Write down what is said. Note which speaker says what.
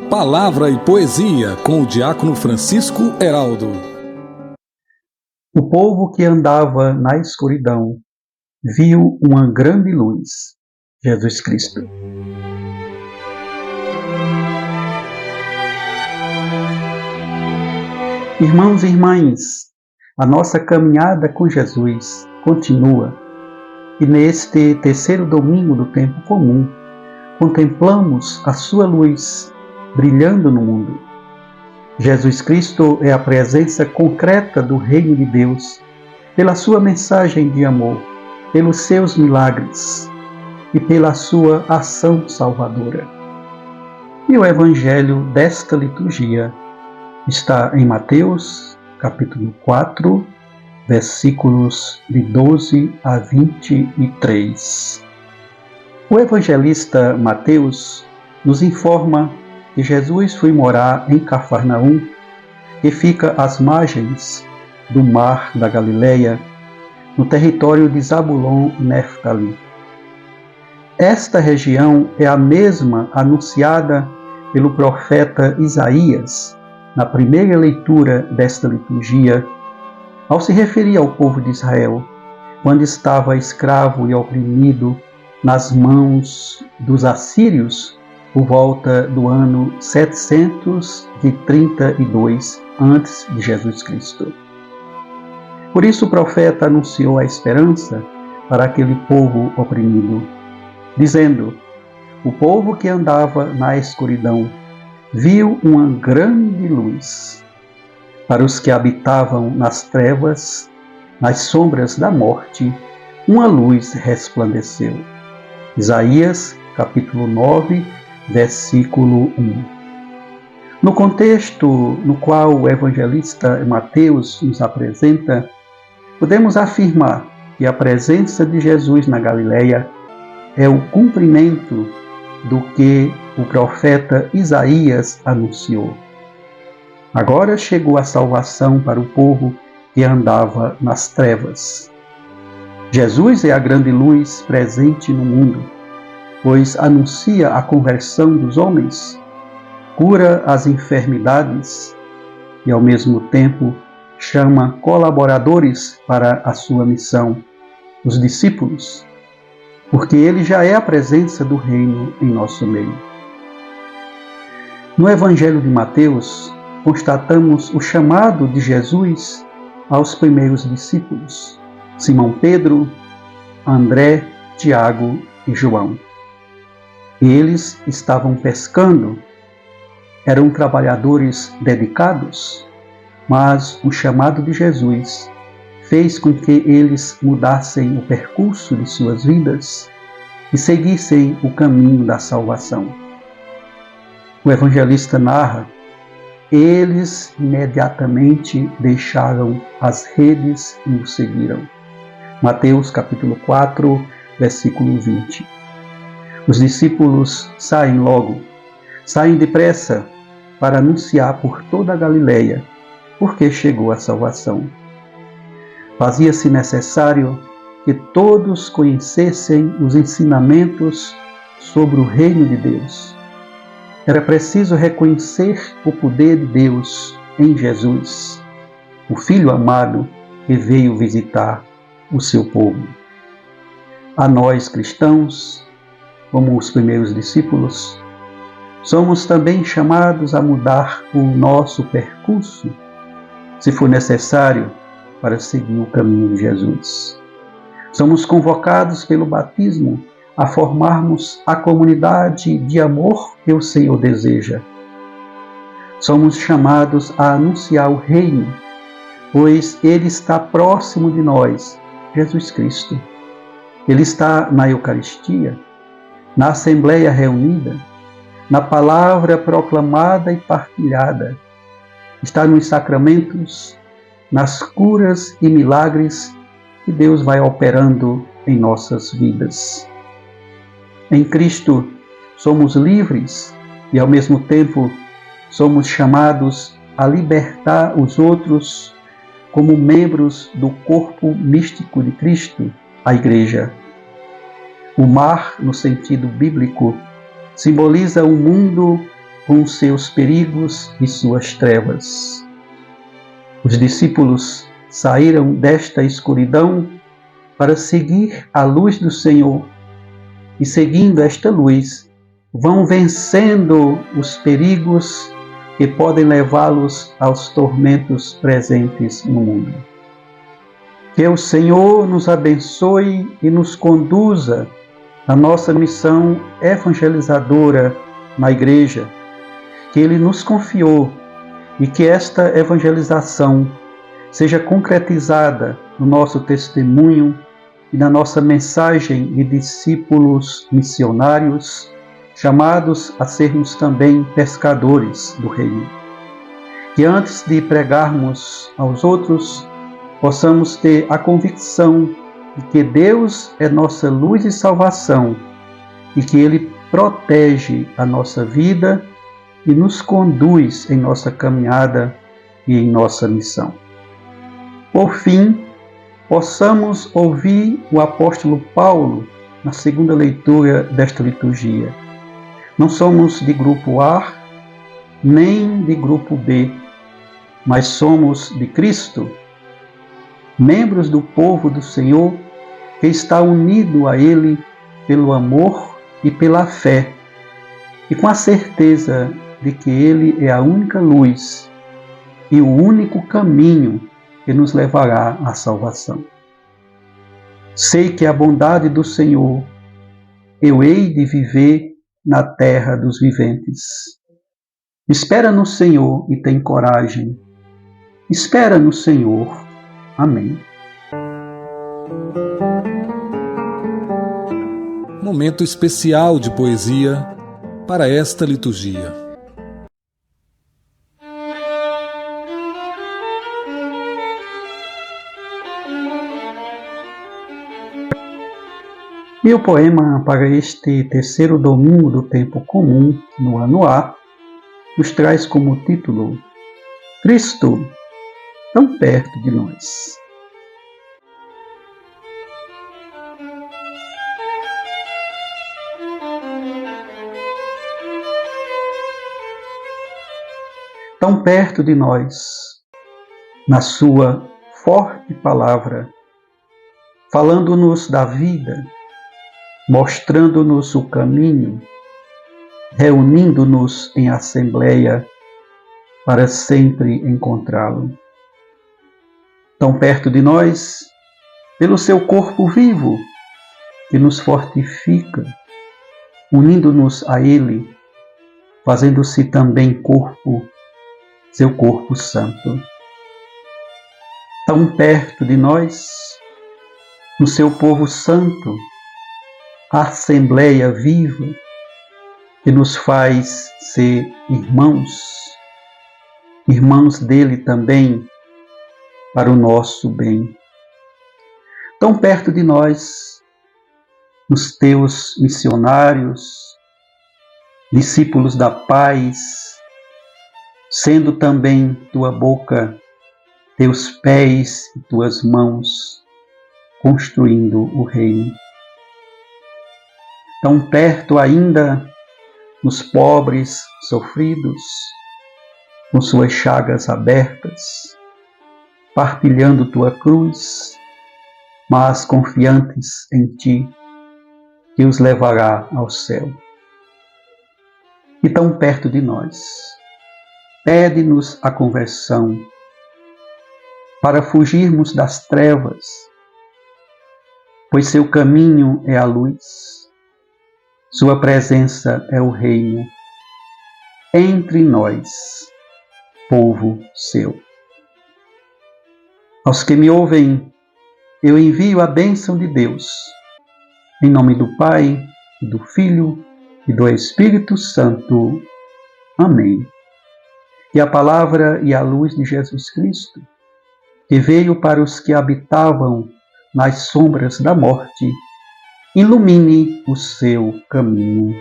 Speaker 1: Palavra e Poesia, com o diácono Francisco Heraldo.
Speaker 2: O povo que andava na escuridão viu uma grande luz, Jesus Cristo. Irmãos e irmãs, a nossa caminhada com Jesus continua e neste terceiro domingo do tempo comum contemplamos a sua luz brilhando no mundo. Jesus Cristo é a presença concreta do Reino de Deus, pela sua mensagem de amor, pelos seus milagres e pela sua ação salvadora. E o Evangelho desta liturgia está em Mateus, capítulo 4, versículos de 12 a 23. O evangelista Mateus nos informa que Jesus foi morar em Cafarnaum, que fica às margens do mar da Galileia, no território de Zabulon e Neftali. Esta região é a mesma anunciada pelo profeta Isaías na primeira leitura desta liturgia, ao se referir ao povo de Israel, quando estava escravo e oprimido nas mãos dos assírios por volta do ano 732 a.C. de Jesus Cristo. Por isso o profeta anunciou a esperança para aquele povo oprimido, dizendo: o povo que andava na escuridão viu uma grande luz. Para os que habitavam nas trevas, nas sombras da morte, uma luz resplandeceu. Isaías, capítulo 9, versículo 1. No contexto no qual o evangelista Mateus nos apresenta, podemos afirmar que a presença de Jesus na Galileia é o cumprimento do que o profeta Isaías anunciou. Agora chegou a salvação para o povo que andava nas trevas. Jesus é a grande luz presente no mundo, pois anuncia a conversão dos homens, cura as enfermidades e, ao mesmo tempo, chama colaboradores para a sua missão, os discípulos, porque ele já é a presença do reino em nosso meio. No Evangelho de Mateus, constatamos o chamado de Jesus aos primeiros discípulos, Simão Pedro, André, Tiago e João. Eles estavam pescando, eram trabalhadores dedicados, mas o chamado de Jesus fez com que eles mudassem o percurso de suas vidas e seguissem o caminho da salvação. O evangelista narra: eles imediatamente deixaram as redes e o seguiram. Mateus capítulo 4, versículo 20. Os discípulos saem logo, saem depressa para anunciar por toda a Galileia, porque chegou a salvação. Fazia-se necessário que todos conhecessem os ensinamentos sobre o reino de Deus. Era preciso reconhecer o poder de Deus em Jesus, o Filho amado que veio visitar o seu povo. A nós cristãos, como os primeiros discípulos, somos também chamados a mudar o nosso percurso, se for necessário, para seguir o caminho de Jesus. Somos convocados pelo batismo a formarmos a comunidade de amor que o Senhor deseja. Somos chamados a anunciar o reino, pois Ele está próximo de nós, Jesus Cristo. Ele está na Eucaristia, na Assembleia reunida, na palavra proclamada e partilhada. Está nos sacramentos, nas curas e milagres que Deus vai operando em nossas vidas. Em Cristo somos livres e, ao mesmo tempo, somos chamados a libertar os outros como membros do corpo místico de Cristo, a Igreja. O mar, no sentido bíblico, simboliza um mundo com seus perigos e suas trevas. Os discípulos saíram desta escuridão para seguir a luz do Senhor e, seguindo esta luz, vão vencendo os perigos que podem levá-los aos tormentos presentes no mundo. Que o Senhor nos abençoe e nos conduza na nossa missão evangelizadora na Igreja, que Ele nos confiou, e que esta evangelização seja concretizada no nosso testemunho e na nossa mensagem de discípulos missionários, chamados a sermos também pescadores do Reino. Que antes de pregarmos aos outros, possamos ter a convicção de que Deus é nossa luz e salvação e que Ele protege a nossa vida e nos conduz em nossa caminhada e em nossa missão. Por fim, possamos ouvir o apóstolo Paulo na segunda leitura desta liturgia. Não somos de grupo A, nem de grupo B, mas somos de Cristo, membros do povo do Senhor, que está unido a Ele pelo amor e pela fé, e com a certeza de que Ele é a única luz e o único caminho que nos levará à salvação. Sei que a bondade do Senhor eu hei de viver na terra dos viventes. Espera no Senhor e tem coragem. Espera no Senhor. Amém.
Speaker 1: Momento especial de poesia para esta liturgia.
Speaker 2: E o poema para este terceiro domingo do tempo comum, no ano A, nos traz como título Cristo, tão perto de nós. Tão perto de nós, na sua forte palavra, falando-nos da vida, mostrando-nos o caminho, reunindo-nos em assembleia para sempre encontrá-lo. Tão perto de nós, pelo seu corpo vivo, que nos fortifica, unindo-nos a Ele, fazendo-se também corpo, seu corpo santo. Tão perto de nós, no seu povo santo, a Assembleia viva, que nos faz ser irmãos dele também, para o nosso bem. Tão perto de nós, nos teus missionários, discípulos da paz, sendo também tua boca, teus pés e tuas mãos, construindo o reino. Tão perto ainda nos pobres sofridos, com suas chagas abertas, partilhando tua cruz, mas confiantes em ti, que os levará ao céu. E tão perto de nós, pede-nos a conversão, para fugirmos das trevas, pois seu caminho é a luz, sua presença é o reino, entre nós, povo seu. Aos que me ouvem, eu envio a bênção de Deus, em nome do Pai, e do Filho, e do Espírito Santo. Amém. E a palavra e a luz de Jesus Cristo, que veio para os que habitavam nas sombras da morte, ilumine o seu caminho.